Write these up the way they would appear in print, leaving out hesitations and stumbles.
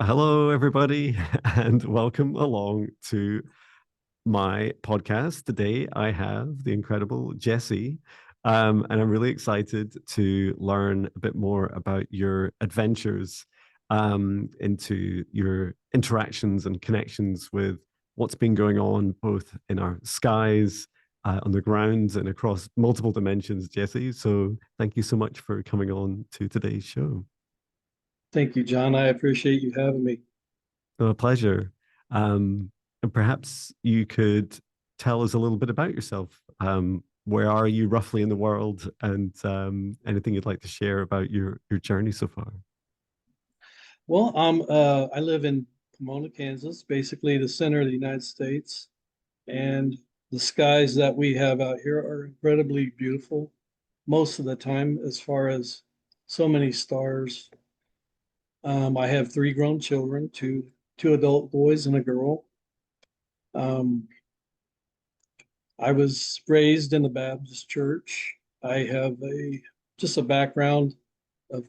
Hello, everybody, and welcome along to my podcast. Today, I have the incredible Jesse, and I'm really excited to learn a bit more about your adventures into your interactions and connections with what's been going on both in our skies, on the ground, and across multiple dimensions, Jesse. So, thank you so much for coming on to today's show. Thank you, John. I appreciate you having me. A pleasure. And perhaps you could tell us a little bit about yourself. Where are you roughly in the world, and anything you'd like to share about your journey so far? I live in Pomona, Kansas, basically the center of the United States, and the skies that we have out here are incredibly beautiful most of the time, as far as so many stars. I have three grown children, two adult boys and a girl. Um, I was raised in the Baptist church. I have a just a background of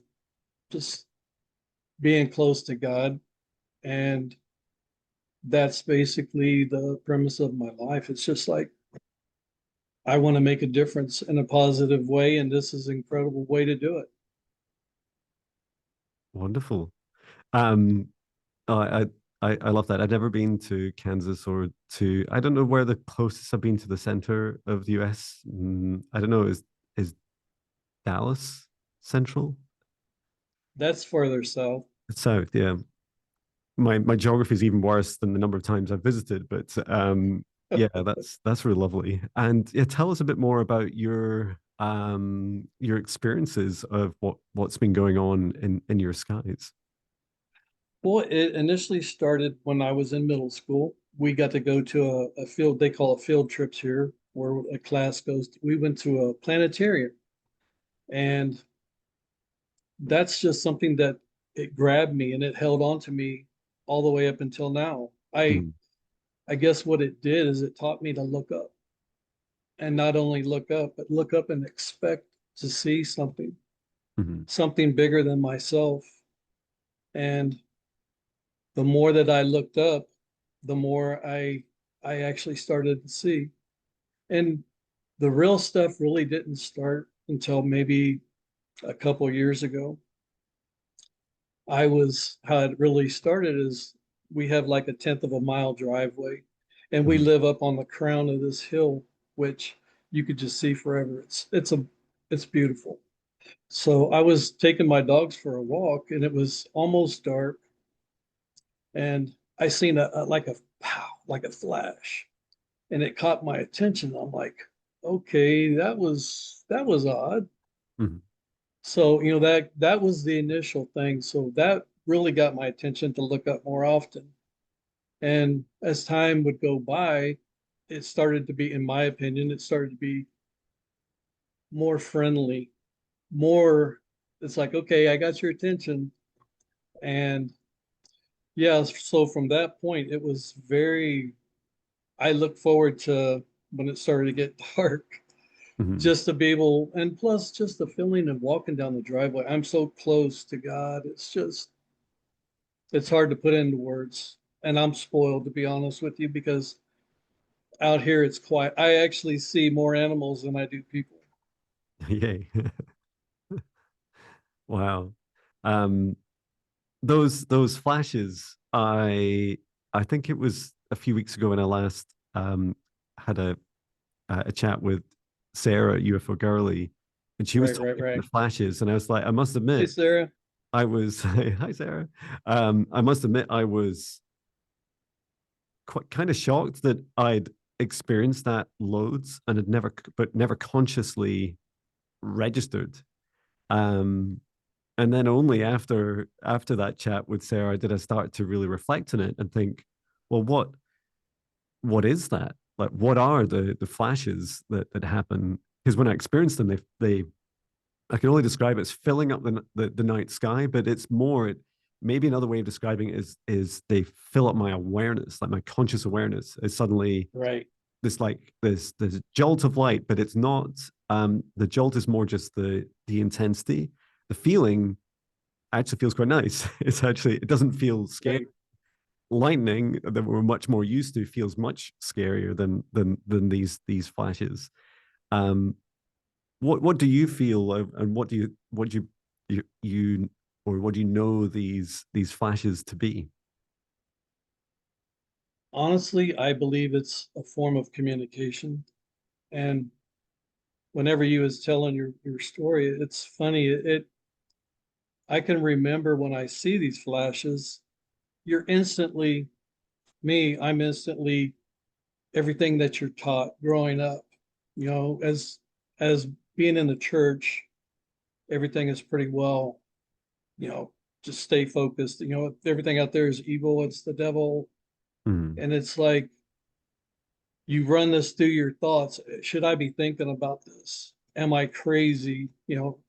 just being close to God. And that's basically the premise of my life. It's just like I want to make a difference in a positive way, and this is an incredible way to do it. Wonderful. Um, I, I love that. I've never been to Kansas or to, I don't know where the closest I've been to the center of the US. I don't know. Is Dallas central? That's further south. It's south, yeah. My geography is even worse than the number of times I've visited, but yeah, that's really lovely. And yeah, tell us a bit more about your experiences of what's been going on in your skies. Well, it initially started when I was in middle school. We got to go to a field, they call it field trips here, where a class goes. We went to a planetarium, and that's just something that it grabbed me and it held on to me all the way up until now. Mm, I guess what it did is it taught me to look up, and not only look up, but look up and expect to see something, mhm, something bigger than myself. And the more that I looked up, the more I actually started to see. And the real stuff really didn't start until maybe a couple years ago. How it really started is we have like a tenth of a mile driveway, and we mhm. live up on the crown of this hill, which you could just see forever. It's beautiful. So I was taking my dogs for a walk, and it was almost dark, and I seen a like a pow, like a flash, and it caught my attention. I'm like, okay, that was odd. Mhm. So, that was the initial thing. So that really got my attention to look up more often. And as time would go by, it started to be, in my opinion, it started to be more friendly, more, it's like, okay, I got your attention. And yeah, so from that point, it was very, I look forward to when it started to get dark, Mhm. just to be able, and plus just the feeling of walking down the driveway. I'm so close to God. It's hard to put into words. And I'm spoiled, to be honest with you, because out here it's quiet. I actually see more animals than I do people. Yay. Wow. Um, those flashes, I think it was a few weeks ago when I last had a chat with Sarah, UFO Girly, and she was Right, talking right, about right. the flashes, and I was like, I must Hey, admit, Sarah. I was hi Sarah. I must admit I was quite kind of shocked that I'd experienced that loads and had never consciously registered. Um, and then only after that chat with Sarah did I start to really reflect on it and think, well, what is that? Like, what are the flashes that happen? Because when I experience them, they I can only describe it as filling up the night sky, but it's more. Maybe another way of describing it is they fill up my awareness, like my conscious awareness is suddenly Right. this jolt of light, but it's not. The jolt is more just the intensity, the feeling. actually feels quite nice. It's actually, it doesn't feel scary. Right. Lightning that we're much more used to feels much scarier than these flashes. Um, what do you feel, and what do you or what do you know these flashes to be? Honestly, I believe it's a form of communication. And whenever you was telling your story, it's funny. I can remember when I see these flashes, you're instantly I'm instantly everything that you're taught growing up. You know, as being in the church, everything is pretty well, you know, just stay focused. You know, everything out there is evil, it's the devil. Mm, And it's like you run this through your thoughts. Should I be thinking about this? Am I crazy? You know,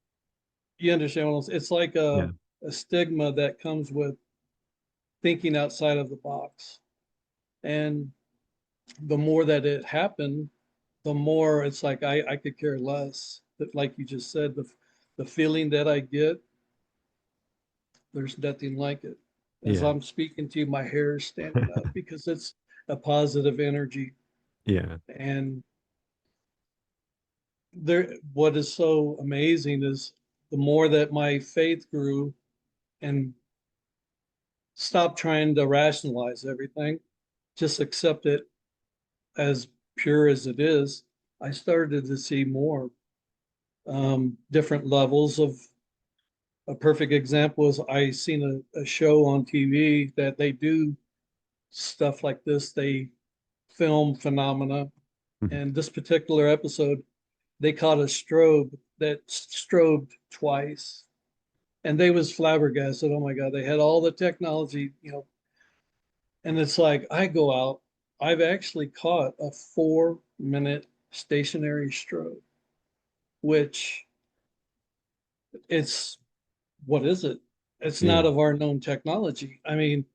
you understand what I'm saying? It's like yeah, a stigma that comes with thinking outside of the box. And the more that it happened, the more it's like I could care less. But like you just said, the feeling that I get, there's nothing like it. As yeah, I'm speaking to you, my hair is standing up because it's a positive energy. yeah, And there, what is so amazing is the more that my faith grew and stopped trying to rationalize everything, just accept it as pure as it is, I started to see more different levels of. A perfect example is I seen a show on TV that they do stuff like this. They film phenomena. mhm, And this particular episode, they caught a strobe that strobed twice. And they was flabbergasted. Oh my God, they had all the technology, you know. And it's like I go out, I've actually caught a 4 minute stationary strobe, which it's what is it? It's yeah, not of our known technology. I mean,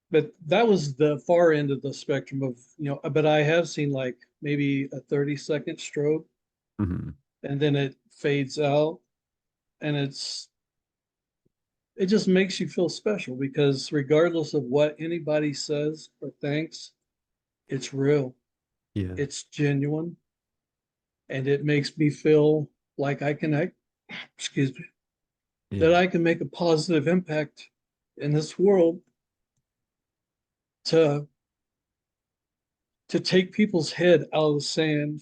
but that was the far end of the spectrum of, you know, but I have seen like maybe a 30-second strobe mhm, and then it fades out and it just makes you feel special because regardless of what anybody says or thinks, it's real, yeah, it's genuine, and it makes me feel like excuse me, yeah, that I can make a positive impact in this world to take people's head out of the sand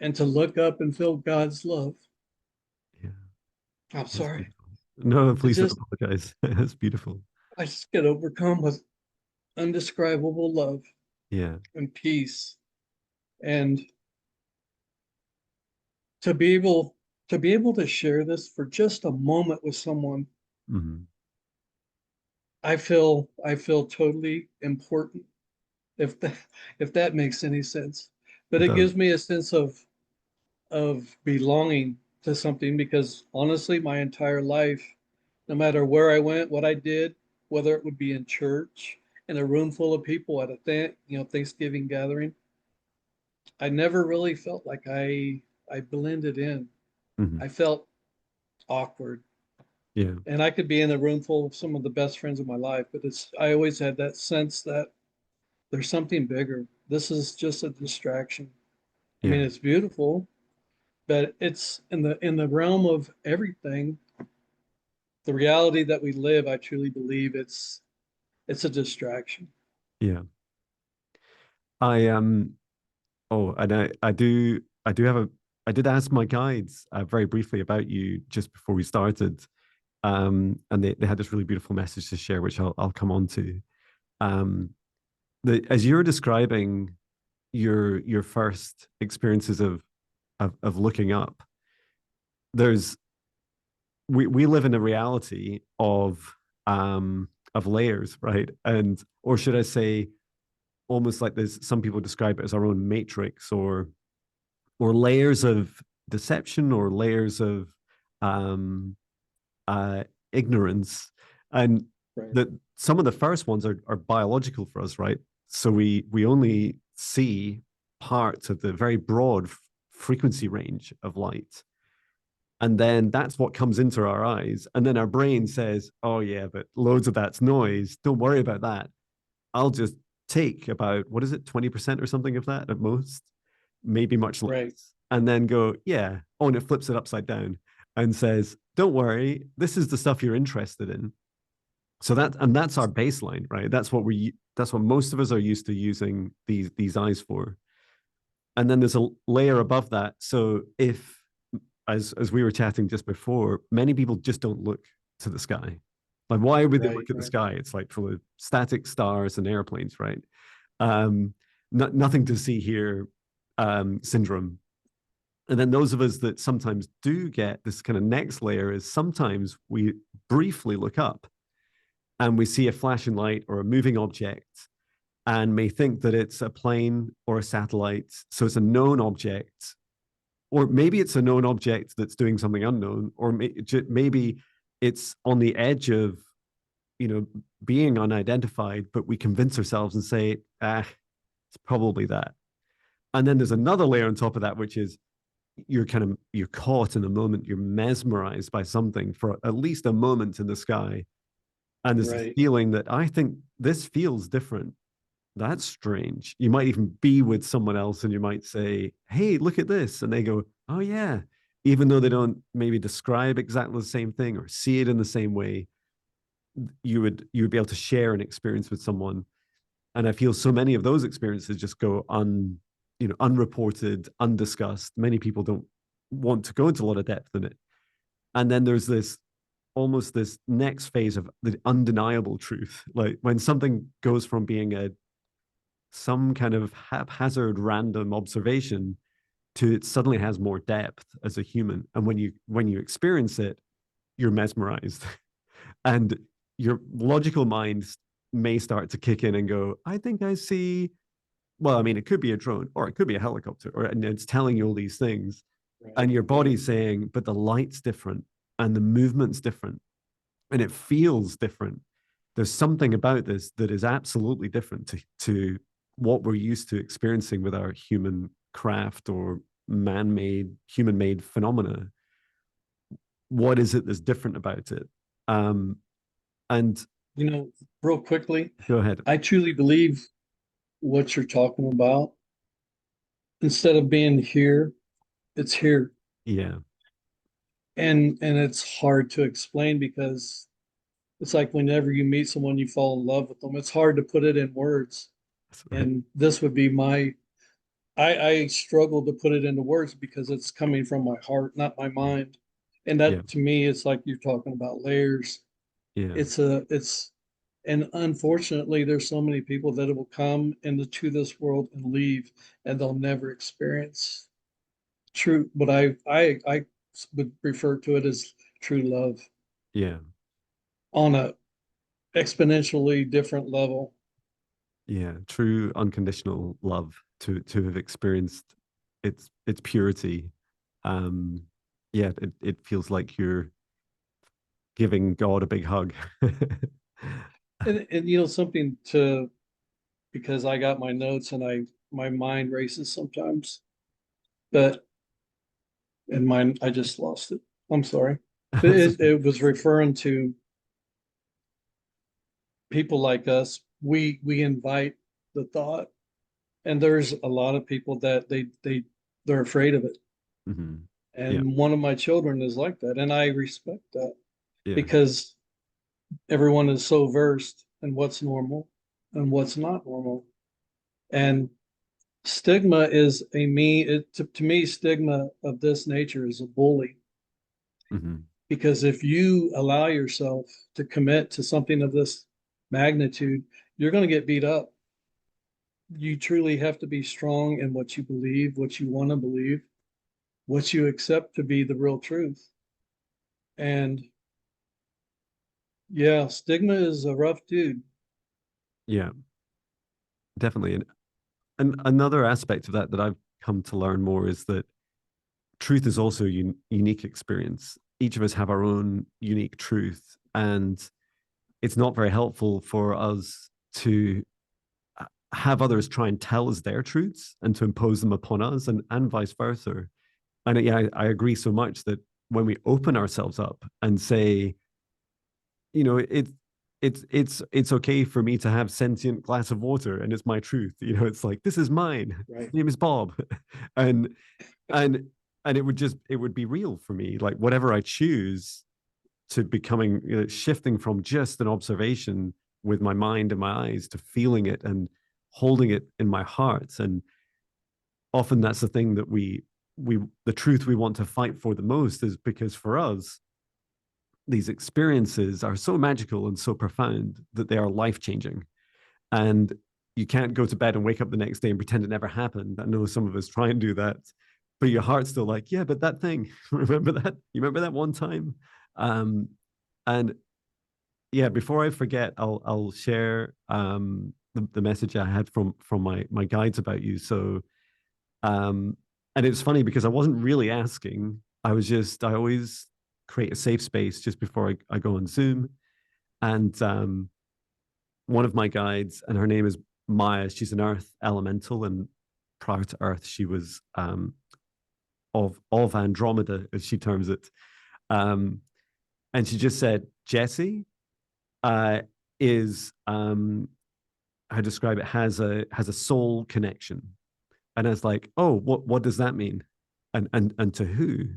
and to look up and feel God's love. yeah. I'm That's sorry. beautiful. No, It please don't just, apologize. That's beautiful. I just get overcome with undescribable love Yeah. and peace. And to be able to share this for just a moment with someone, Hmm. I feel totally important if that if that makes any sense. But It it does. gives me a sense of belonging to something because honestly, my entire life, no matter where I went, what I did, whether it would be in church, in a room full of people at a Thanksgiving gathering, I never really felt like I blended in. Hmm. I felt awkward. Yeah. And I could be in a room full of some of the best friends of my life, but I always had that sense that there's something bigger. This is just a distraction. I mean, Yeah. it's beautiful, but it's in the realm of everything, the reality that we live, I truly believe it's a distraction. Yeah. I oh, and I do have a I did ask my guides very briefly about you just before we started. And they had this really beautiful message to share, which I'll come on to. Um, as you're describing your first experiences of looking up, there's we live in a reality of layers, right? And or should I say, almost like there's some people describe it as our own matrix, or layers of deception, or layers of um uh ignorance. And Right. that some of the first ones are biological for us, right? So we only see parts of the very broad frequency range of light. And then that's what comes into our eyes. And then our brain says, oh, yeah, but loads of that's noise. Don't worry about that. I'll just take about, what is it, 20% or something of that at most, maybe much less. Right. And then go, yeah. Oh, and it flips it upside down and says, don't worry, this is the stuff you're interested in. So that's our baseline, right? That's what most of us are used to using these eyes for. And then there's a layer above that. So if, as we were chatting just before, many people just don't look to the sky. Like, why would they Right. look at the Right. sky? It's like full of static stars and airplanes, right? Um, Nothing to see here syndrome. And then those of us that sometimes do get this kind of next layer is sometimes we briefly look up and we see a flashing light or a moving object and may think that it's a plane or a satellite. So it's a known object, or maybe it's a known object that's doing something unknown, or maybe it's on the edge of, being unidentified, but we convince ourselves and say, it's probably that. And then there's another layer on top of that, which is you're caught in the moment, you're mesmerized by something for at least a moment in the sky. And there's this Right. feeling that I think this feels different. That's strange. You might even be with someone else and you might say, hey, look at this. And they go, oh, yeah. Even though they don't maybe describe exactly the same thing or see it in the same way, you would be able to share an experience with someone. And I feel so many of those experiences just go unreported, undiscussed. Many people don't want to go into a lot of depth in it. And then there's this almost this next phase of the undeniable truth. Like when something goes from being some kind of haphazard random observation to it suddenly has more depth as a human. And when you experience it, you're mesmerized. And your logical mind may start to kick in and go, I think I see, well, I mean, it could be a drone or it could be a helicopter, and it's telling you all these things. Right. And your Right. body's saying, but the light's different and the movement's different and it feels different. There's something about this that is absolutely different to what we're used to experiencing with our human craft or man-made, human-made phenomena. What is it that's different about it? And You know, real quickly, go ahead. I truly believe what you're talking about. Instead of being here, it's here. Yeah, And it's hard to explain because it's like whenever you meet someone, you fall in love with them. It's hard to put it in words. that's right. And this would be I struggle to put it into words because it's coming from my heart, not my mind. And Yeah, that to me, it's like you're talking about layers. yeah, It's and unfortunately, there's so many people that will come into this world and leave, and they'll never experience true. But I would refer to it as true love yeah, on a exponentially different level. yeah. True unconditional love to have experienced its purity. Um, yeah, it feels like you're giving God a big hug. And you know something to because I got my notes and I my mind races sometimes, but in mine I just lost it. I'm sorry. That's It was referring to people like us. We invite the thought, and there's a lot of people that they're afraid of it. mhm. Yeah, And one of my children is like that, and I respect that yeah, because everyone is so versed in what's normal and what's not normal. And stigma is to me, stigma of this nature is a bully mhm. because if you allow yourself to commit to something of this magnitude, you're going to get beat up. You truly have to be strong in what you believe, what you want to believe, what you accept to be the real truth. And yeah, stigma is a rough dude. Yeah, definitely. And another aspect of that that I've come to learn more is that truth is also a unique experience. Each of us have our own unique truth, and it's not very helpful for us to have others try and tell us their truths and to impose them upon us, and vice versa. And yeah, I agree so much that when we open ourselves up and say, you know, it's okay for me to have sentient glass of water and it's my truth. You know, it's like, this is mine. Right. His name is Bob. and and and it would be real for me. Like whatever I choose to becoming, you know, shifting from just an observation with my mind and my eyes to feeling it and holding it in my heart. And often that's the thing that the truth we want to fight for the most, is because for us these experiences are so magical and so profound that they are life changing. And you can't go to bed and wake up the next day and pretend it never happened. I know some of us try and do that, but your heart's still like, yeah, but that thing, remember that? You remember that one time? Um, and yeah, before I forget, I'll share the message I had from my guides about you. So and it was funny because I wasn't really asking. I always create a safe space just before I go on Zoom. And one of my guides, and her name is Maya, she's an earth elemental. And prior to Earth, she was of Andromeda, as she terms it. Um, and she just said, Jesse is how to describe it, has a soul connection. And I was like, oh, what does that mean? And to who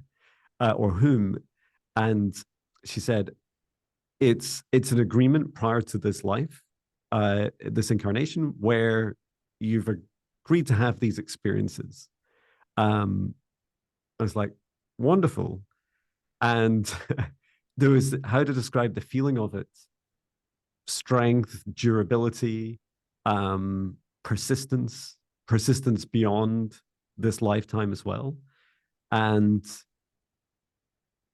or whom? And she said, it's an agreement prior to this life, this incarnation, where you've agreed to have these experiences. I was like, wonderful. And there was how to describe the feeling of it: strength, durability, persistence, persistence beyond this lifetime as well. And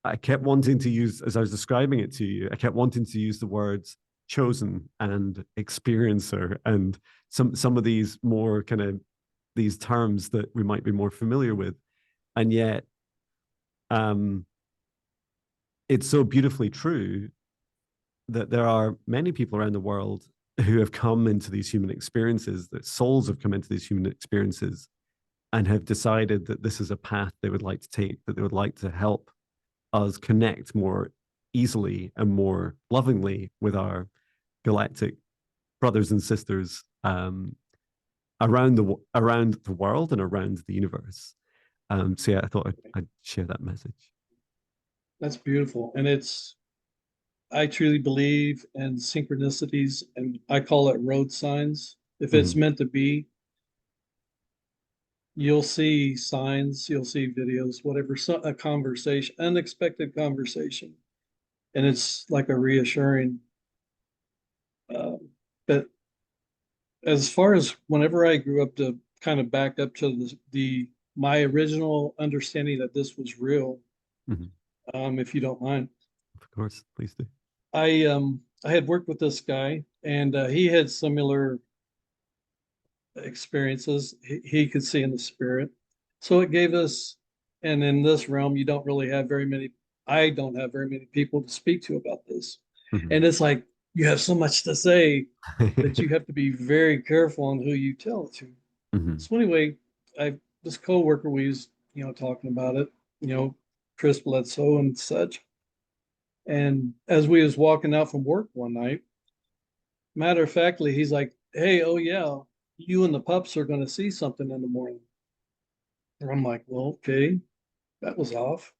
I kept wanting to use, as I was describing it to you, I kept wanting to use the words chosen and experiencer and some of these more kind of these terms that we might be more familiar with. And yet um it's so beautifully true that there are many people around the world who have come into these human experiences, that souls have come into these human experiences and have decided that this is a path they would like to take, that they would like to help us connect more easily and more lovingly with our galactic brothers and sisters around the world and around the universe. So yeah, I thought I'd share that message. That's beautiful. And I truly believe in synchronicities, and I call it road signs. If it's Mhm. meant to be, you'll see signs, you'll see videos, whatever, a conversation, unexpected conversation. And it's like a reassuring. Uh, but as far as whenever I grew up, to kind of back up to my original understanding that this was real, Mhm. if you don't mind, Of course, please do. I had worked with this guy, and he had similar experiences. He could see in the spirit, so it gave us. And in this realm, you don't really have very many. I don't have very many people to speak to about this, Mhm. and it's like you have so much to say that you have to be very careful on who you tell it to. Mhm. So anyway, I this coworker, we was talking about it, you know, Chris Bledsoe and such. And as we was walking out from work one night, matter of factly, he's like, "Hey, oh yeah, you and the pups are going to see something in the morning." And I'm like, "Well, okay, that was off."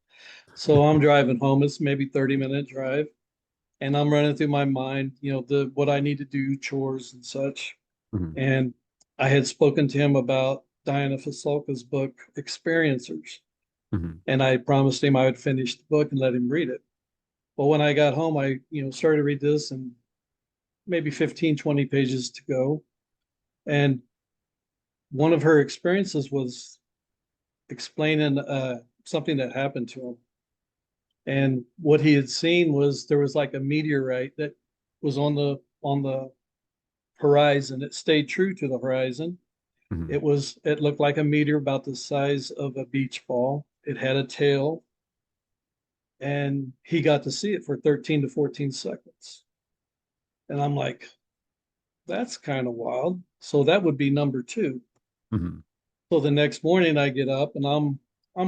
So I'm driving home. It's maybe 30-minute drive, and I'm running through my mind, the what I need to do, chores and such. Mhm. And I had spoken to him about Diana Fasolka's book, Experiencers, Mhm. and I promised him I would finish the book and let him read it. Well, when I got home, I, started to read this, and maybe 15, 20 pages to go. And one of her experiences was explaining something that happened to him. And what he had seen was there was like a meteorite that was on the horizon. It stayed true to the horizon. Mhm. It looked like a meteor about the size of a beach ball. It had a tail, and he got to see it for 13 to 14 seconds. And I'm like, that's kind of wild. So that would be number two. Mhm. So the next morning I get up and I'm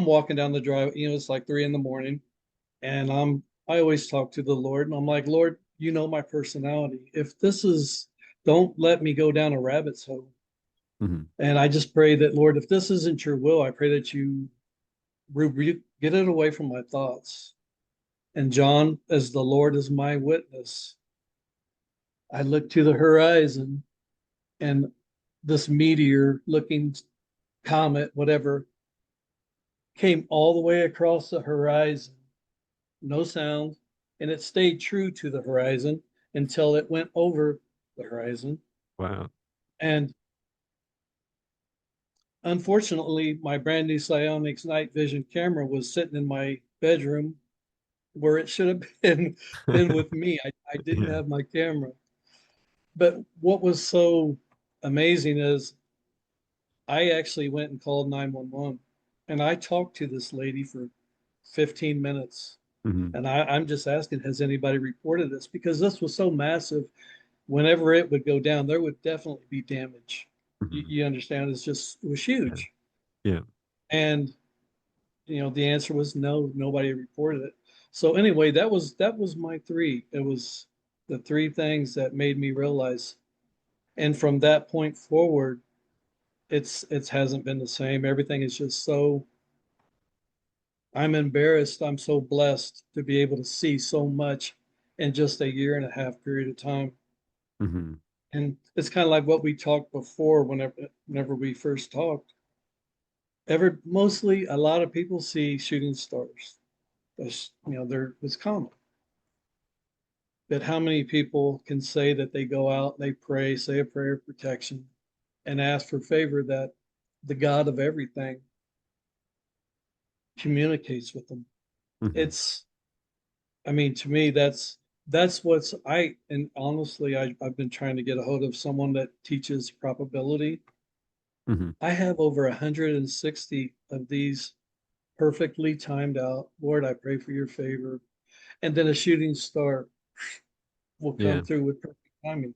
walking down the drive, it's like 3 in the morning. And I always talk to the Lord, and I'm like, Lord, you know my personality. If this is, don't let me go down a rabbit's hole. Hmm. And I just pray that, Lord, if this isn't your will, I pray that you rebuke, get it away from my thoughts. And John, as the Lord is my witness, I look to the horizon, and this meteor looking comet, whatever, came all the way across the horizon, no sound, and it stayed true to the horizon until it went over the horizon. Wow. And unfortunately, my brand new Psionics night vision camera was sitting in my bedroom where it should have been with me. I didn't Yeah. have my camera. But what was so amazing is I actually went and called 911, and I talked to this lady for 15 minutes. Hmm. And I'm just asking, has anybody reported this? Because this was so massive. Whenever it would go down, there would definitely be damage. Hmm. You understand? It was Yeah. huge. Yeah. And the answer was no, nobody reported it. So anyway, that was my three. It was the three things that made me realize. And from that point forward, it's hasn't been the same. Everything is just so, I'm embarrassed. I'm so blessed to be able to see so much in just a year and a half period of time. Hmm. And it's kind of like what we talked before whenever we first talked. Mostly a lot of people see shooting stars. It's common. But how many people can say that they go out, they pray, say a prayer of protection, and ask for favor that the God of everything communicates with them? Hmm. It's, I mean, to me, that's what's and honestly, I've been trying to get a hold of someone that teaches probability. Hmm. I have over 160 of these perfectly timed out. Lord, I pray for your favor. And then a shooting star will come Yeah. through with perfect timing.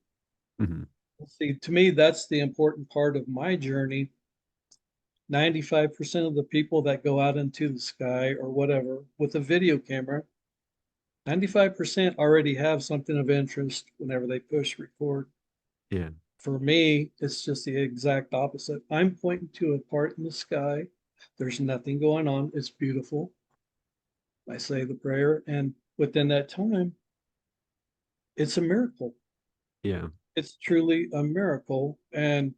Hmm. See, to me, that's the important part of my journey. 95% of the people that go out into the sky or whatever with a video camera, 95% already have something of interest whenever they push record. Yeah. For me, it's just the exact opposite. I'm pointing to a part in the sky. There's nothing going on. It's beautiful. I say the prayer, and within that time, it's a miracle. Yeah. It's truly a miracle. And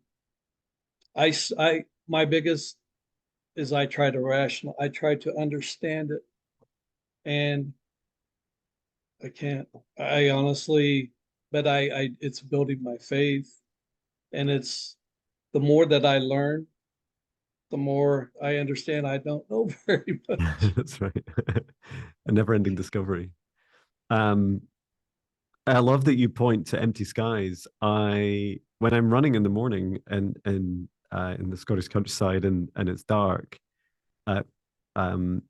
my biggest is I try to understand it, and I can't. I honestly, but it's building my faith, and it's the more that I learn, the more I understand I don't know very much. That's right. A never-ending discovery. Um, I love that you point to empty skies. When I'm running in the morning and in the Scottish countryside and it's dark, uh, um,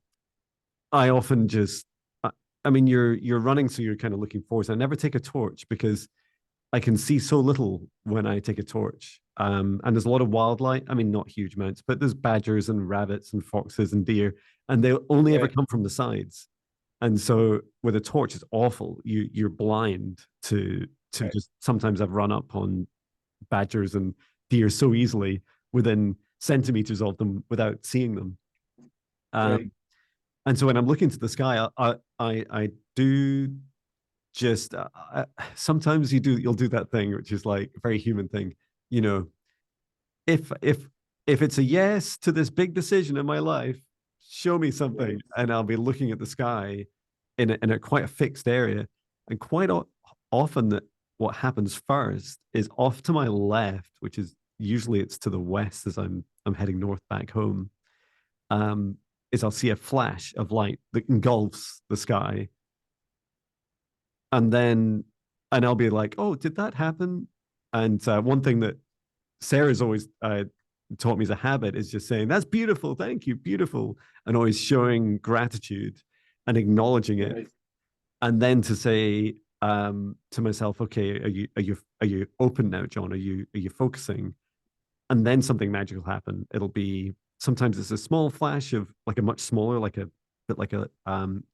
I often just, I mean, you're running, so you're kind of looking forward. So I never take a torch because I can see so little when I take a torch. And there's a lot of wildlife. I mean, not huge amounts, but there's badgers and rabbits and foxes and deer, and they only ever Right, come from the sides. And so with a torch, it's awful. You're blind to right, just sometimes I've run up on badgers and deer so easily within centimeters of them without seeing them. right. Um, and so when I'm looking to the sky, I do just sometimes you'll do that thing which is like a very human thing, you know. If it's a yes to this big decision in my life, show me something, Right, and I'll be looking at the sky in a quite a fixed area, and often that what happens first is off to my left, which is usually it's to the west as I'm heading north back home. Um, is I'll see a flash of light that engulfs the sky, and then and I'll be like, oh, did that happen? And one thing that Sarah's always taught me as a habit is just saying, that's beautiful, thank you, beautiful, and always showing gratitude and acknowledging it, right, and then to say to myself, okay, are you open now, John? Are you focusing? And then something magical happen. It'll be sometimes it's a small flash of like a much smaller, like a bit like a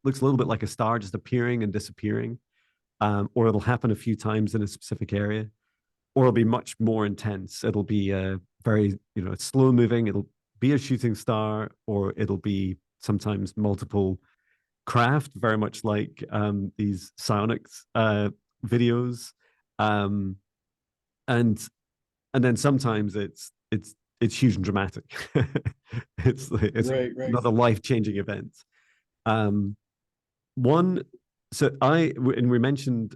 looks a little bit like a star just appearing and disappearing, or it'll happen a few times in a specific area, or it'll be much more intense. It'll be very, slow moving. It'll be a shooting star, or it'll be sometimes multiple craft, very much like these psionics videos, um, and and then sometimes it's huge and dramatic. It's Right, right. another life changing event. Um, one, so and we mentioned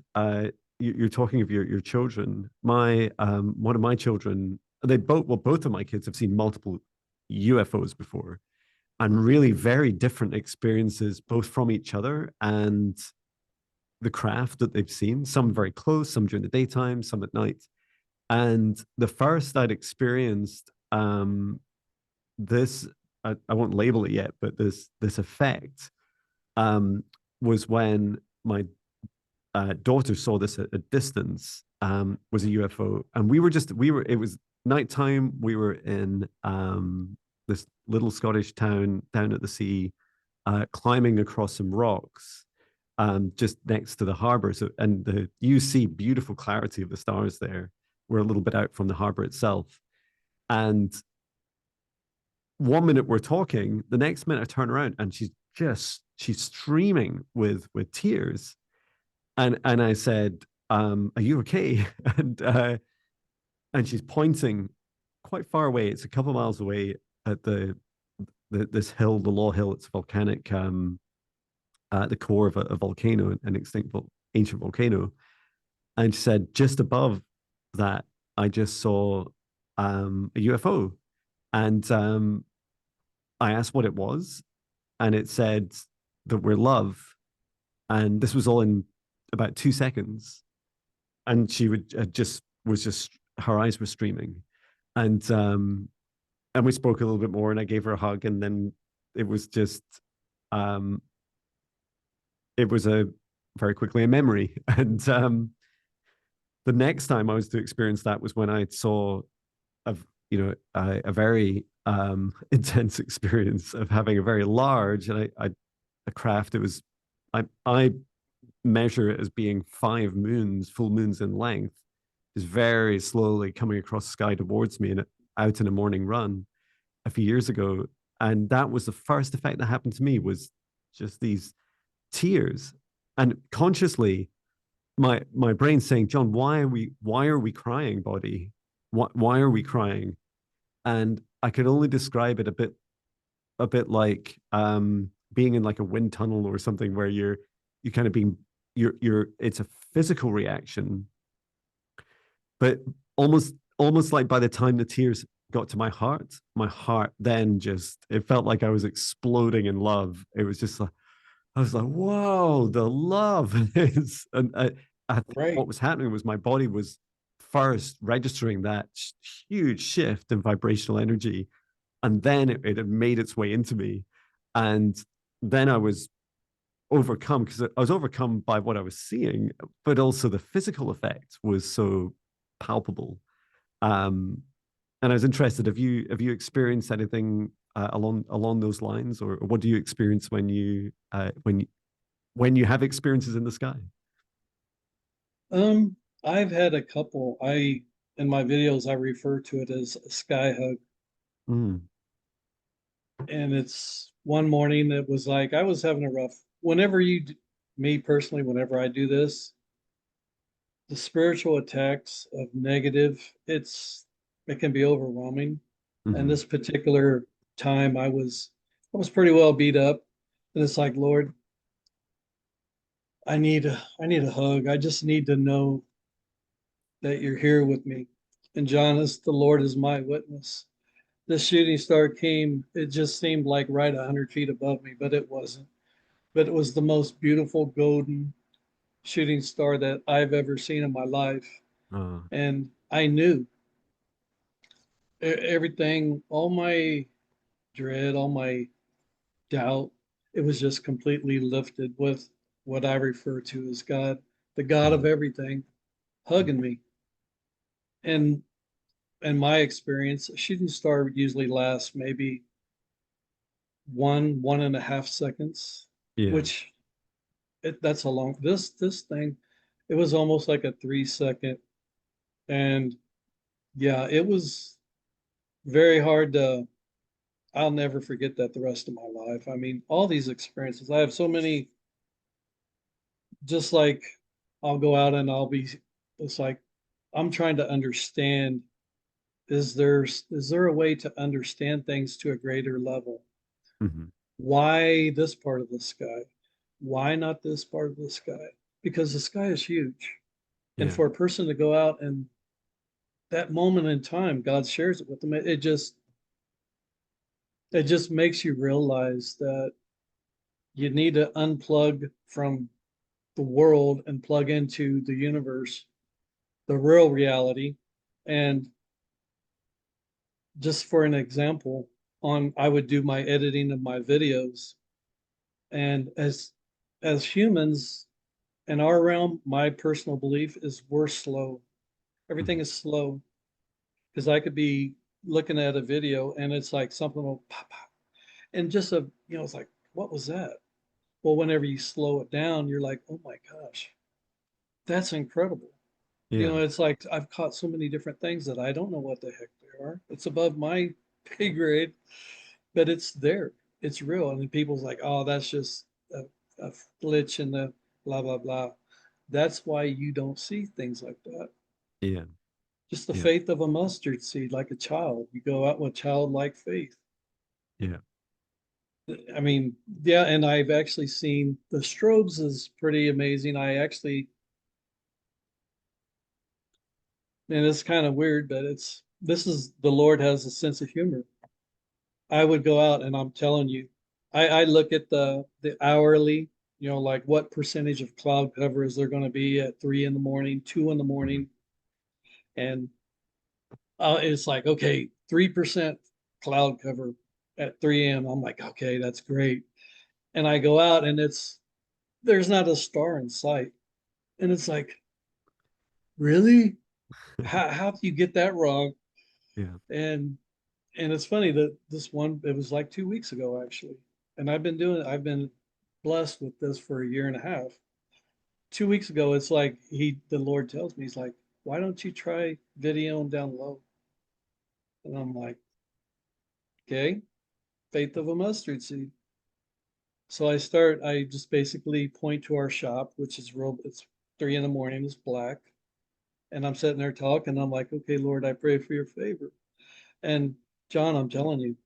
you're talking of your children. My one of my children, both of my kids have seen multiple UFOs before, and really very different experiences, both from each other and the craft that they've seen. Some very close, some during the daytime, some at night. And the first I'd experienced this, I won't label it yet, but this effect um, was when my daughter saw this at a distance, was a UFO, and it was nighttime. We were in this little Scottish town down at the sea, climbing across some rocks, just next to the harbor. So, and you see beautiful clarity of the stars there. We're a little bit out from the harbor itself, and one minute we're talking, the next minute I turn around and she's streaming with tears, and I said, "Are you okay?" And she's pointing quite far away. It's a couple of miles away at this hill, the Law Hill. It's volcanic, at the core of a volcano, an extinct ancient volcano. And she said, just above that, I just saw a UFO, and I asked what it was, and it said that we're love, and this was all in about 2 seconds, and she would just was just her eyes were streaming, and we spoke a little bit more, and I gave her a hug, and then it was just um it was a very quickly a memory. And the next time I was to experience that was when I saw a a very intense experience of having a very large, and I a craft. It was I measure it as being 5 moons, full moons in length, is very slowly coming across the sky towards me, and out in a morning run a few years ago. And that was the first effect that happened to me, was just these tears. And consciously, my brain saying, John, why are we crying, body? Why are we crying? And I could only describe it a bit like being in like a wind tunnel or something, where you kind of being you're it's a physical reaction, but almost like by the time the tears got to my heart then just, it felt like I was exploding in love. It was just like, I was like, whoa, the love is. And I think what Right. was happening was my body was first registering that huge shift in vibrational energy, and then it had made its way into me. And then I was overcome, because I was overcome by what I was seeing, but also the physical effect was so palpable. Um, and I was interested, have you experienced anything along those lines, or what do you experience when you have experiences in the sky? I've had a couple. In my videos, I refer to it as a sky hug. Mm, And it's one morning, it was like I was having a rough, me personally, whenever I do this, the spiritual attacks of negative, it can be overwhelming. And mhm, this particular time I was pretty well beat up. And it's like, Lord, I need a hug. I just need to know that you're here with me. And John, the Lord is my witness. This shooting star came, it just seemed like right 100 feet above me, but it wasn't. But it was the most beautiful golden shooting star that I've ever seen in my life. uh, And I knew everything, all my dread, all my doubt, it was just completely lifted with what I refer to as God, the God of mm, everything, hugging me. And in my experience, a shooting star would usually last maybe one and a half seconds, Yeah. which that's a long, this thing, it was almost like a 3 second. And yeah, it was very hard to, I'll never forget that the rest of my life. I mean, all these experiences, I have so many, just like I'll go out and it's like, I'm trying to understand, is there a way to understand things to a greater level? Hmm. Why this part of the sky? Why not this part of the sky? Because the sky is huge. And Yeah. for a person to go out and that moment in time, God shares it with them. It just makes you realize that you need to unplug from the world and plug into the universe, the real reality. And just for an example, I would do my editing of my videos. And as humans in our realm, my personal belief is we're slow. Everything Hmm. is slow because I could be looking at a video and it's like something will pop, pop, and just it's like, what was that? Well, whenever you slow it down, you're like, oh my gosh, that's incredible. Yeah. It's like I've caught so many different things that I don't know what the heck they are. It's above my pay grade, but it's there. It's real. And then people's like, oh, that's just a glitch in the blah, blah, blah. That's why you don't see things like that. Yeah. Just the Yeah. faith of a mustard seed, like a child. You go out with childlike faith. Yeah. I mean, yeah, and I've actually seen the strobes is pretty amazing. And it's kind of weird, but this is the Lord has a sense of humor. I would go out and I'm telling you, I look at the hourly, like what percentage of cloud cover is there going to be at 3 in the morning, 2 in the morning, Hmm. and it's like, okay, 3% cloud cover at 3 a.m. I'm like, okay, that's great. And I go out and there's not a star in sight. And it's like, really? How do you get that wrong? Yeah. And and it's funny that this one, it was like 2 weeks ago actually. And I've been blessed with this for a year and a half. 2 weeks ago, it's like the Lord tells me, he's like, why don't you try video down low? And I'm like, okay, faith of a mustard seed. So I just basically point to our shop, which is it's 3 in the morning, it's black. And I'm sitting there talking. I'm like, okay, Lord, I pray for your favor. And John, I'm telling you,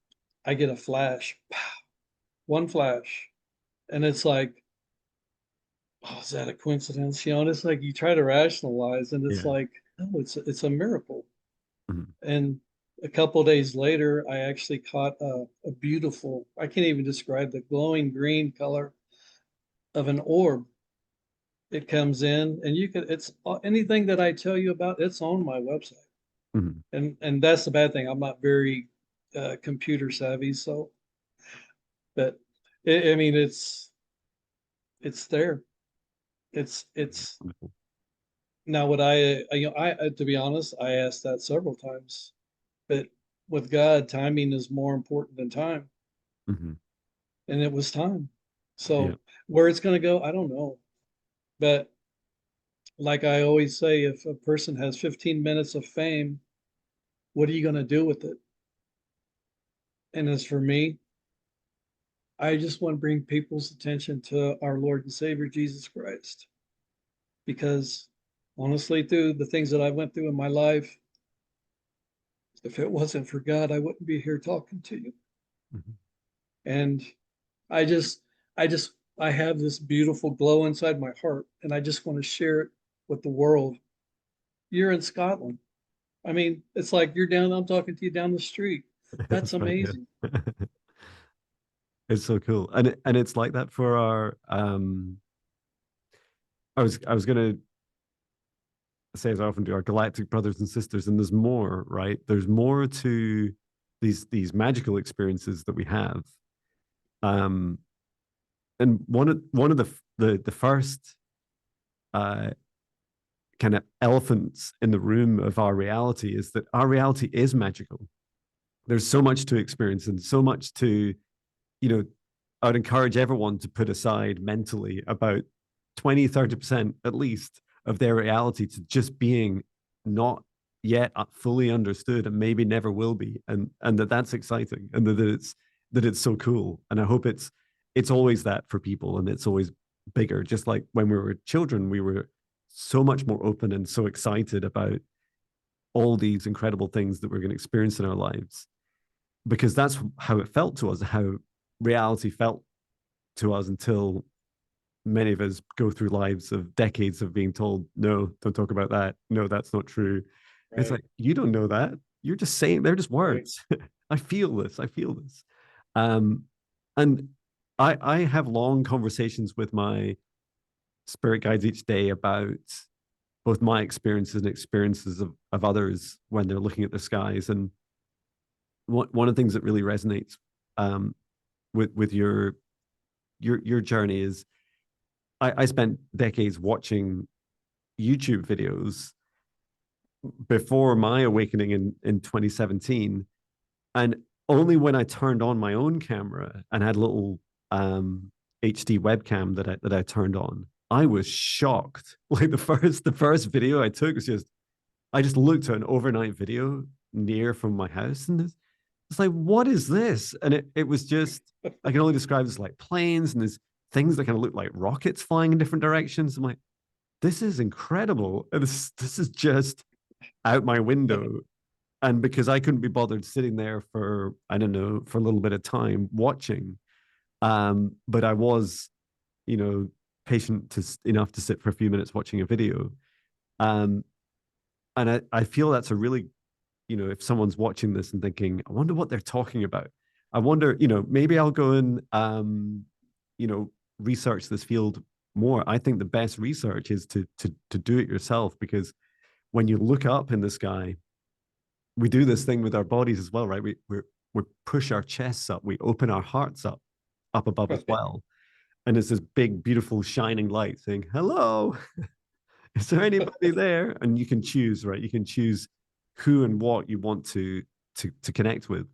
I get a flash, one flash. And it's like, oh, is that a coincidence? And it's like you try to rationalize, and it's Yeah. like, no, it's a miracle. Hmm. And a couple of days later, I actually caught a beautiful, I can't even describe the glowing green color of an orb. It comes in, and it's anything that I tell you about, it's on my website. Hmm. And that's the bad thing. I'm not very computer savvy, so, but I mean, it's there. It's Wonderful. now what to be honest, I asked that several times, but with God, timing is more important than time, Hmm. and it was time. Yeah. So where it's going to go, I don't know. But like I always say, if a person has 15 minutes of fame, what are you going to do with it? And as for me, I just want to bring people's attention to our Lord and Savior Jesus Christ, because honestly, through the things that I went through in my life, if it wasn't for God, I wouldn't be here talking to you. Hmm. And I just, I have this beautiful glow inside my heart, and I just want to share it with the world. You're in Scotland. I mean, it's like I'm talking to you down the street. That's That's right. amazing. Yeah. It's so cool. And it's like that for our I was gonna say, as I often do, our galactic brothers and sisters, and there's more, right? There's more to these magical experiences that we have. Um and one of the first uh kind of elephants in the room of our reality is that our reality is magical. There's so much to experience and so much to you know, I'd encourage everyone to put aside mentally about 20-30% at least of their reality to just being not yet fully understood and maybe never will be, and that's exciting, and that it's so cool. And I hope it's always that for people, and it's always bigger. Just like when we were children, we were so much more open and so excited about all these incredible things that we're going to experience in our lives, because that's how it felt to us, how reality felt to us, until many of us go through lives of decades of being told, no, don't talk about that. No, that's not true. It's Right, like, you don't know that. You're just saying, they're just right. words. I feel this. I feel this. Um, and I have long conversations with my spirit guides each day about both my experiences and experiences of others when they're looking at the skies. And one of the things that really resonates um, with your journey is I spent decades watching YouTube videos before my awakening in 2017. And only when I turned on my own camera and had a little HD webcam that I turned on, I was shocked. Like the first video I took was just, I just looked at an overnight video near from my house, and it's like, what is this? And it was just, I can only describe it as like planes, and there's things that kind of look like rockets flying in different directions. I'm like, this is incredible. And this is just out my window. And because I couldn't be bothered sitting there for, I don't know, for a little bit of time watching, but I was, you know, patient enough to sit for a few minutes watching a video. Um, and I feel that's a really, if someone's watching this and thinking, I wonder what they're talking about. I wonder, maybe I'll go and, you know, research this field more. I think the best research is to do it yourself, because when you look up in the sky, we do this thing with our bodies as well, right? We push our chests up, we open our hearts up above as Right. well, and it's this big, beautiful, shining light saying, "Hello, is there anybody there?" And you can choose, right? You can choose who and what you want to connect with.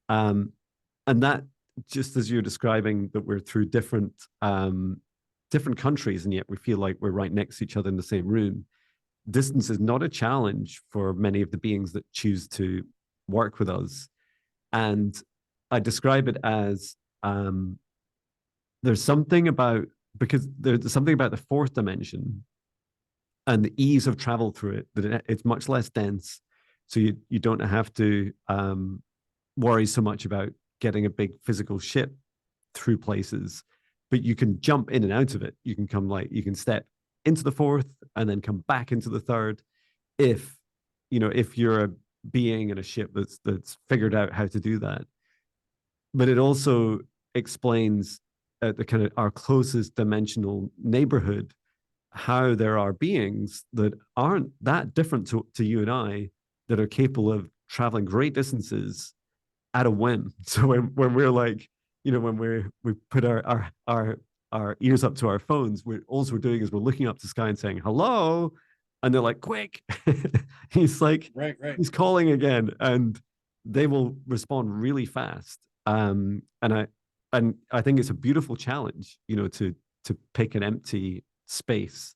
Um, and that, just as you're describing, that we're through different countries, and yet we feel like we're right next to each other in the same room. Distance is not a challenge for many of the beings that choose to work with us. And I describe it as, there's something about, because there's something about the fourth dimension and the ease of travel through it, that it's much less dense. So you don't have to worry so much about getting a big physical ship through places, but you can jump in and out of it. You can step into the fourth and then come back into the third, if if you're a being in a ship that's figured out how to do that. But it also explains the kind of our closest dimensional neighborhood, how there are beings that aren't that different to you and I, that are capable of traveling great distances at a whim. So when we're like, when we put our ears up to our phones, we're doing is we're looking up to the sky and saying hello, and they're like, quick, he's like, Right, right. he's calling again, and they will respond really fast. And I think it's a beautiful challenge, to pick an empty space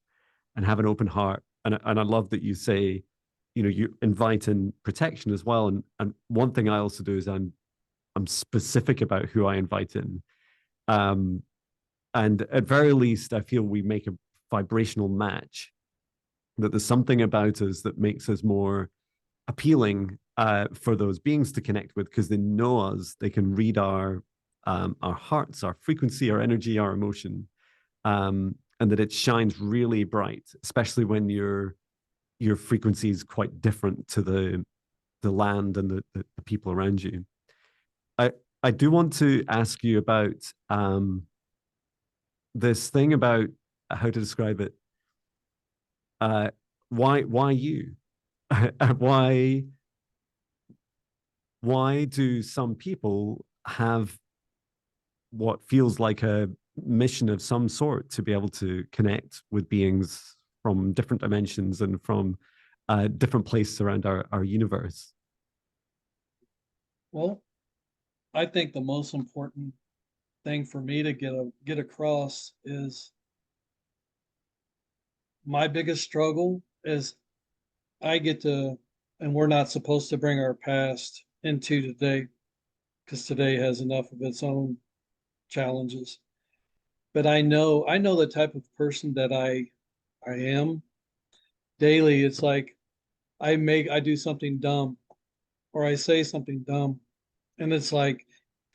and have an open heart. And I love that you say, you invite in protection as well. And one thing I also do is I'm specific about who I invite in. Um, and at very least, I feel we make a vibrational match, that there's something about us that makes us more appealing for those beings to connect with, because they know us, they can read our hearts, our frequency, our energy, our emotion, and that it shines really bright, especially when your frequency is quite different to the land and the people around you. I I do want to ask you about this thing about how to describe it. Uh, why you? why why do some people have what feels like a mission of some sort to be able to connect with beings from different dimensions and from different places around our universe? Well, I think the most important thing for me to get across is my biggest struggle is I get to, and we're not supposed to bring our past into today because today has enough of its own challenges. But I know the type of person that I am daily. It's like I do something dumb or I say something dumb, and it's like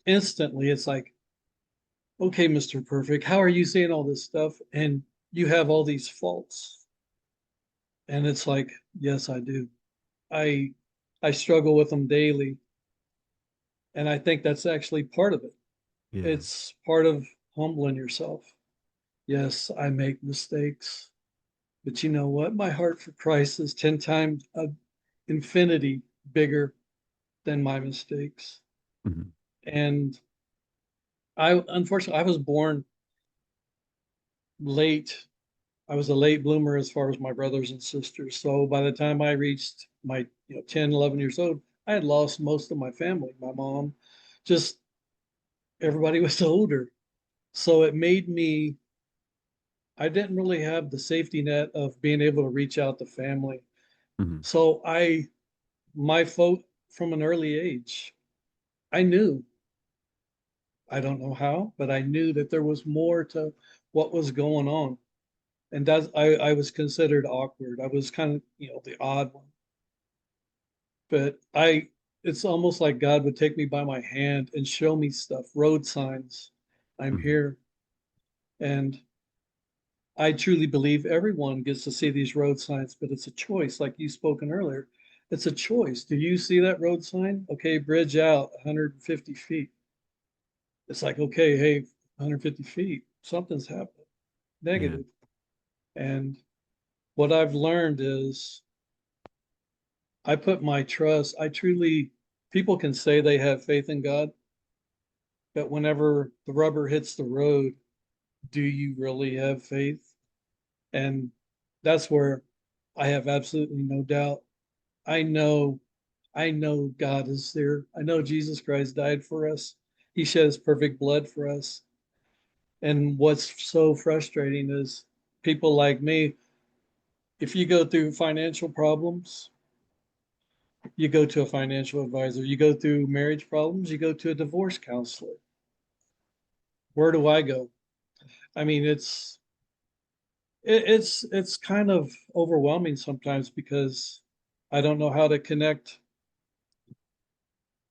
instantly it's like, okay, Mr. Perfect, how are you saying all this stuff and you have all these faults? And it's like, yes, I do. I I struggle with them daily, and I think that's actually part of it. Yeah. It's part of humbling yourself. Yes, I make mistakes, but you know what? My heart for Christ is 10 times infinity bigger than my mistakes. Mhm. And I unfortunately I was born late. I was a late bloomer as far as my brothers and sisters. So by the time I reached my 10, 11 years old, I had lost most of my family. My mom, just everybody was older. So it made me, I didn't really have the safety net of being able to reach out to family. Mhm. So my folk from an early age, I knew, I don't know how, but I knew that there was more to what was going on. And I was considered awkward. I was kind of, the odd one. But it's almost like God would take me by my hand and show me stuff, road signs. I'm Mhm. here. And I truly believe everyone gets to see these road signs, but it's a choice, like you spoken earlier. It's a choice. Do you see that road sign? Okay, bridge out 150 feet. It's like, okay, hey, 150 feet, something's happening, Yeah. negative. And what I've learned is I put my trust, I truly, people can say they have faith in God, but whenever the rubber hits the road, do you really have faith? And that's where I have absolutely no doubt. I know, I know God is there. I know Jesus Christ died for us. He shed his perfect blood for us. And what's so frustrating is people like me, if you go through financial problems, you go to a financial advisor. You go through marriage problems, you go to a divorce counselor. Where do I go? I mean, it's kind of overwhelming sometimes because I don't know how to connect.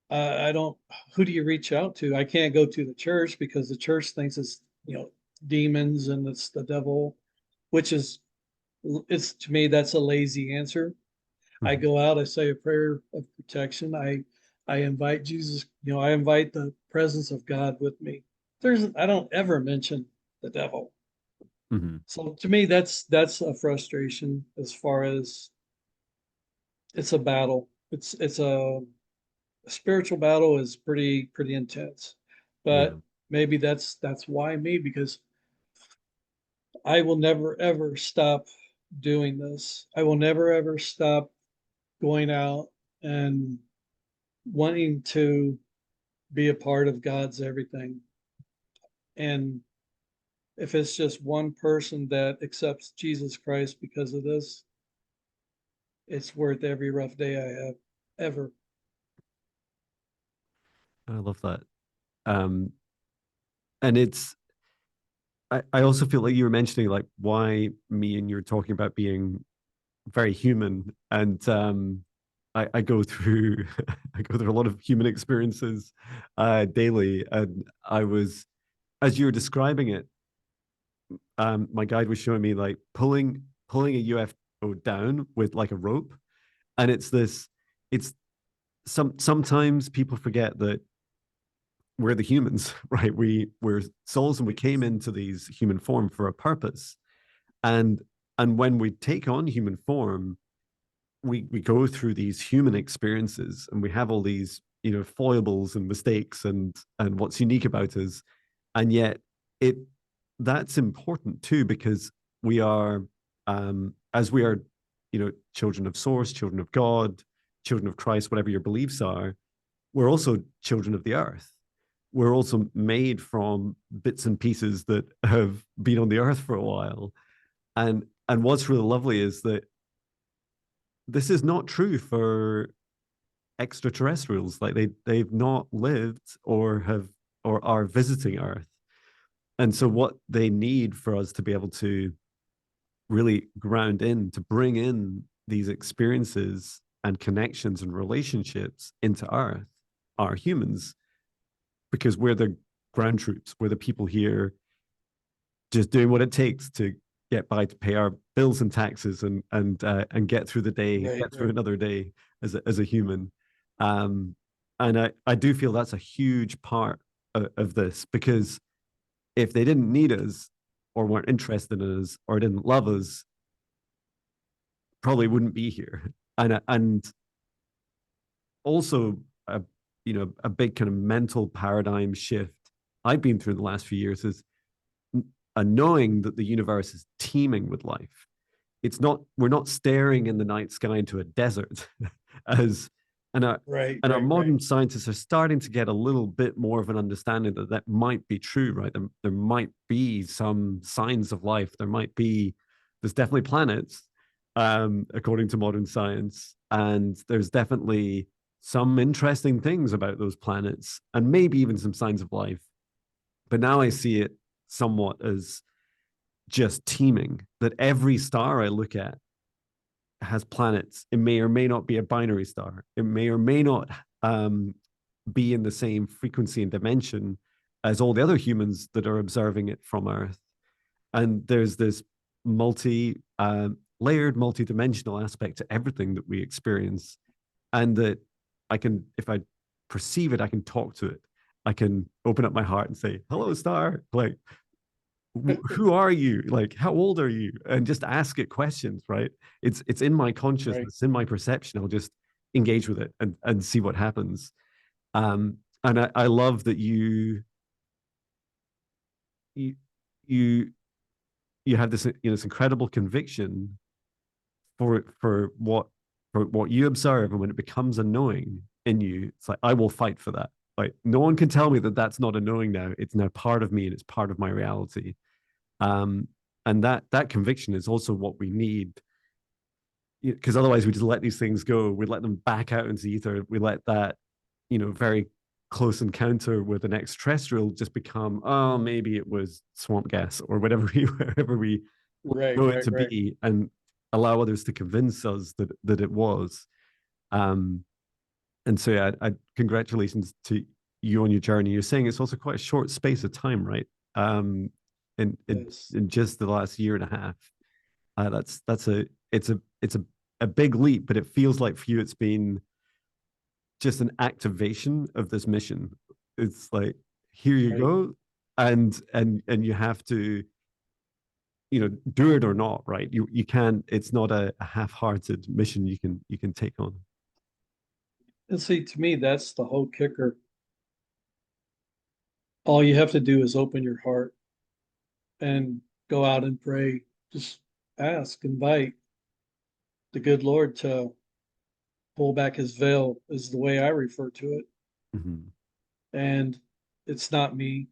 I don't. Who do you reach out to? I can't go to the church because the church thinks it's demons and it's the devil, which is it's to me that's a lazy answer. I Mhm. go out, I say a prayer of protection. I invite Jesus, I invite the presence of God with me. I don't ever mention the devil. Mhm. So to me, that's a frustration as far as it's a battle. It's a spiritual battle is pretty intense. Yeah. But maybe that's why me, because I will never ever stop doing this. I will never ever stop going out and wanting to be a part of God's everything. And if it's just one person that accepts Jesus Christ because of this, it's worth every rough day I have ever. I love that. Um, and I also feel like you were mentioning like why me and you're talking about being very human. And I go through I go through a lot of human experiences daily. And I was, as you were describing it, my guide was showing me like pulling a UFO down with like a rope. And it's sometimes people forget that we're the humans, right? We're souls and we came into these human form for a purpose. And and when we take on human form, we go through these human experiences and we have all these, foibles and mistakes and what's unique about us. And yet it that's important too, because we are as we are, children of source, children of God, children of Christ, whatever your beliefs are, we're also children of the earth. we're also made from bits and pieces that have been on the earth for a while. And what's really lovely is that this is not true for extraterrestrials. Like they've not lived or have or are visiting Earth. And so what they need for us to be able to really ground in, to bring in these experiences and connections and relationships into Earth are humans, because we're the ground troops. We're the people here just doing what it takes to get by, to pay our bills and taxes, and get through the day, Right, get through right. another day as a human. Um, and I do feel that's a huge part of this, because if they didn't need us or weren't interested in us or didn't love us, probably wouldn't be here. And also a a big kind of mental paradigm shift I've been through the last few years is a knowing that the universe is teeming with life. It's not, we're not staring in the night sky into a desert as and our Right, and our right, right. modern scientists are starting to get a little bit more of an understanding that that might be true, right? There might be some signs of life. There's definitely planets, according to modern science, and there's definitely some interesting things about those planets, and maybe even some signs of life. But now I see it somewhat as just teeming, that every star I look at has planets. It may or may not be a binary star. It may or may not be in the same frequency and dimension as all the other humans that are observing it from Earth. And there's this layered, multi-dimensional aspect to everything that we experience. And that I can, if I perceive it, I can talk to it. I can open up my heart and say, hello, star. Like, who are you? Like, how old are you? And just ask it questions, right? It's in my Right. consciousness, in my perception. I'll just engage with it and see what happens. And I love that you you you have this this incredible conviction for what you observe, and when it becomes a knowing in you, it's like, I will fight for that. Like, no one can tell me that that's not a knowing now. It's now part of me and it's part of my reality. um, and that conviction is also what we need, because otherwise we just let these things go. We let them back out into ether. We let that very close encounter with an extraterrestrial just become, oh, maybe it was swamp gas or whatever wherever we Right, know it right, to right. be, and allow others to convince us that it was. um and so yeah, congratulations to you on your journey. You're saying it's also quite a short space of time, right? um in in, Yes. in just the last year and a half. That's a big leap, but it feels like for you it's been just an activation of this mission. It's like, here you Right. go, and you have to do it or not, right? You can't, it's not a half-hearted mission you can take on. And see, to me, that's the whole kicker. All you have to do is open your heart and go out and pray. Just ask, invite the good Lord to pull back his veil, is the way I refer to it. Mm-hmm. And it's not me.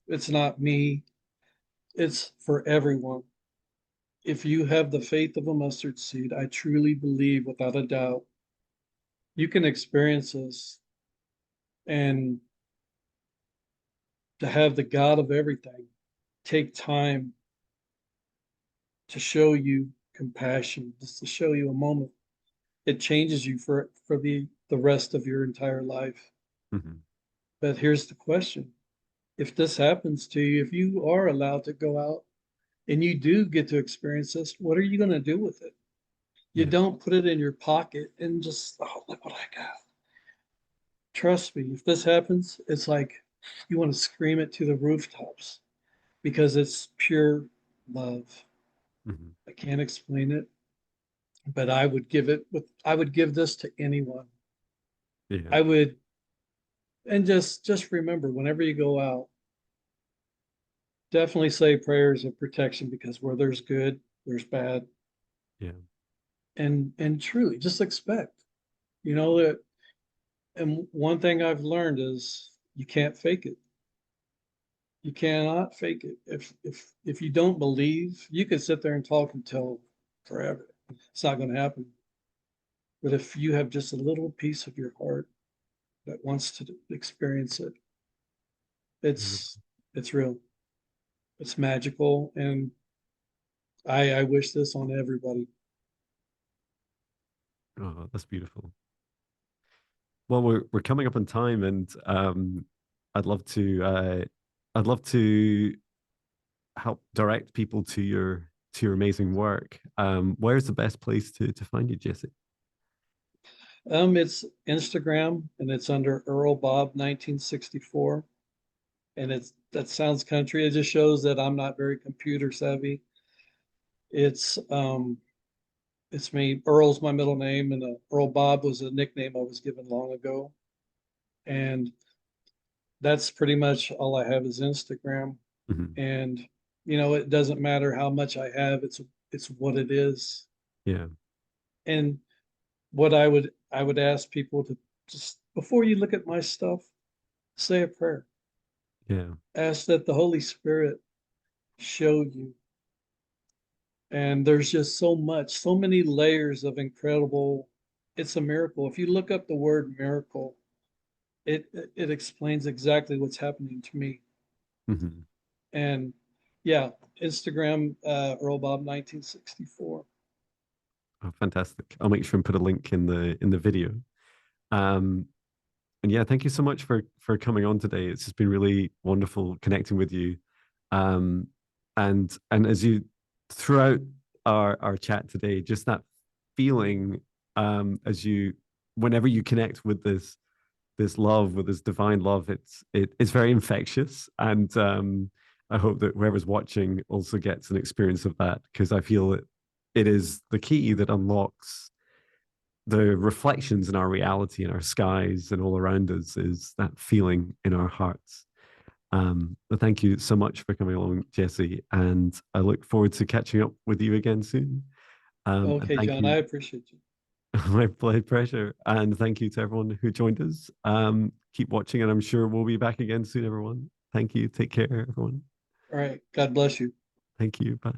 It's not me. It's for everyone. If you have the faith of a mustard seed, I truly believe without a doubt, you can experience this. And to have the God of everything take time to show you compassion, just to show you a moment, it changes you for the rest of your entire life. Mm-hmm. But here's the question. If this happens to you, if you are allowed to go out and you do get to experience this, what are you going to do with it? You Yeah. don't put it in your pocket and just, oh, look what I got. Trust me, if this happens, it's like you want to scream it to the rooftops because it's pure love. Mm-hmm. I can't explain it, but I would give this to anyone. Yeah. I would, and just remember whenever you go out, definitely say prayers of protection, because where there's good, there's bad. Yeah. And truly just expect, that. And one thing I've learned is you can't fake it. You cannot fake it. If you don't believe, you could sit there and talk and tell forever. It's not going to happen. But if you have just a little piece of your heart that wants to experience it, it's it's real. It's magical, and I wish this on everybody. Oh, that's beautiful. Well, we're coming up on time, and I'd love to I'd love to help direct people to your amazing work. Where's the best place to find you, Jesse? It's Instagram, and it's under Earl Bob 1964, and that sounds country. It just shows that I'm not very computer savvy. It's it's me. Earl's my middle name, and Earl Bob was a nickname I was given long ago. And that's pretty much all I have is Instagram. Mhm. And it doesn't matter how much I have. It's what it is. Yeah, And what I would ask people to just before you look at my stuff, say a prayer. yeah, Ask that the Holy Spirit show you. And there's just so much, so many layers of incredible. It's a miracle. If you look up the word miracle, it explains exactly what's happening to me. hmm And yeah, Instagram, Earl Bob 1964. oh, fantastic. I'll make sure and put a link in the video. Um, and yeah, thank you so much for coming on today. It's just been really wonderful connecting with you. Um, and as you throughout our chat today, just that feeling as you whenever you connect with this love, with this divine love, it's very infectious. And I hope that whoever's watching also gets an experience of that, because I feel that it is the key that unlocks the reflections in our reality, in our skies, and all around us, is that feeling in our hearts. But thank you so much for coming along, Jesse, and I look forward to catching up with you again soon. And Okay, thank John, I you. appreciate you. My pleasure. And thank you to everyone who joined us. Keep watching, and I'm sure we'll be back again soon, everyone. Thank you. Take care, everyone. All right. God bless you. Thank you. Bye.